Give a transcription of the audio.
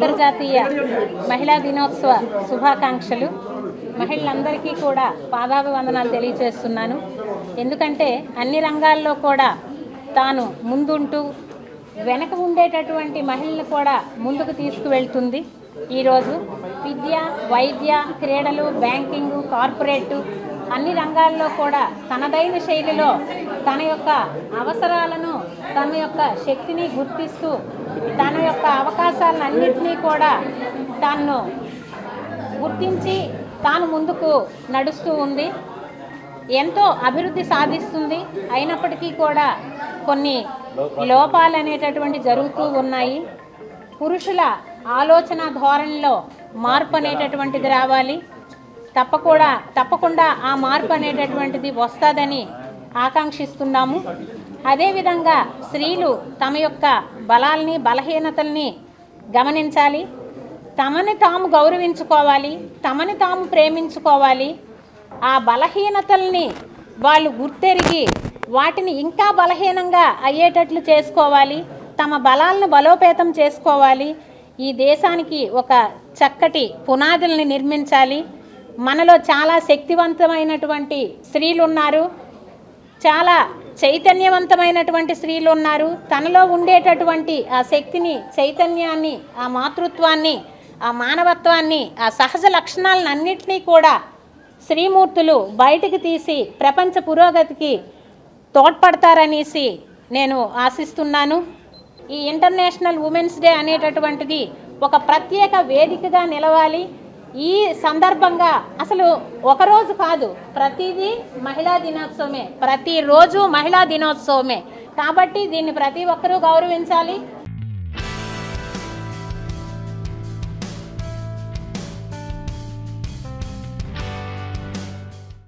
అంతర్జాతీయ మహిళా దినోత్సవ శుభాకాంక్షలు. మహిళలందరికీ కూడా పాదాభివందనాలు తెలియజేస్తున్నాను. ఎందుకంటే అన్ని రంగాల్లో కూడా తాను ముందుంటూ వెనక ఉండేటటువంటి మహిళలను కూడా ముందుకు తీసుకువెళ్తుంది. ఈరోజు విద్య, వైద్య, క్రీడలు, బ్యాంకింగు, కార్పొరేటు అన్ని రంగాల్లో కూడా తనదైన శైలిలో తన యొక్క అవసరాలను, తన యొక్క శక్తిని గుర్తిస్తూ తన యొక్క అవకాశాలను అన్నింటినీ కూడా తాను గుర్తించి తాను ముందుకు నడుస్తూ ఉంది. ఎంతో అభివృద్ధి సాధిస్తుంది. అయినప్పటికీ కూడా కొన్ని లోపాలు అనేటటువంటి జరుగుతూ ఉన్నాయి. పురుషుల ఆలోచన ధోరణిలో మార్పు అనేటటువంటిది రావాలి. తప్పకుండా ఆ మార్పు అనేటటువంటిది వస్తుందని ఆకాంక్షిస్తున్నాము. అదేవిధంగా స్త్రీలు తమ యొక్క బలాల్ని, బలహీనతల్ని గమనించాలి. తమని తాము గౌరవించుకోవాలి, తమని తాము ప్రేమించుకోవాలి. ఆ బలహీనతల్ని వాళ్ళు గుర్తెరిగి వాటిని ఇంకా బలహీనంగా అయ్యేటట్లు చేసుకోవాలి. తమ బలాలను బలోపేతం చేసుకోవాలి. ఈ దేశానికి ఒక చక్కటి పునాదుల్ని నిర్మించాలి. మనలో చాలా శక్తివంతమైనటువంటి స్త్రీలు ఉన్నారు, చాలా చైతన్యవంతమైనటువంటి స్త్రీలు ఉన్నారు. తనలో ఉండేటటువంటి ఆ శక్తిని, చైతన్యాన్ని, ఆ మాతృత్వాన్ని, ఆ మానవత్వాన్ని, ఆ సహజ లక్షణాలను అన్నింటినీ కూడా శ్రీమూర్తులు బయటికి తీసి ప్రపంచ పురోగతికి తోడ్పడతారనేసి నేను ఆశిస్తున్నాను. ఈ ఇంటర్నేషనల్ ఉమెన్స్ డే అనేటటువంటిది ఒక ప్రత్యేక వేదికగా నిలవాలి. ఈ సందర్భంగా అసలు ఒకరోజు కాదు, ప్రతిదీ మహిళా దినోత్సవమే, ప్రతిరోజు మహిళా దినోత్సవమే. కాబట్టి దీన్ని ప్రతి ఒక్కరూ గౌరవించాలి.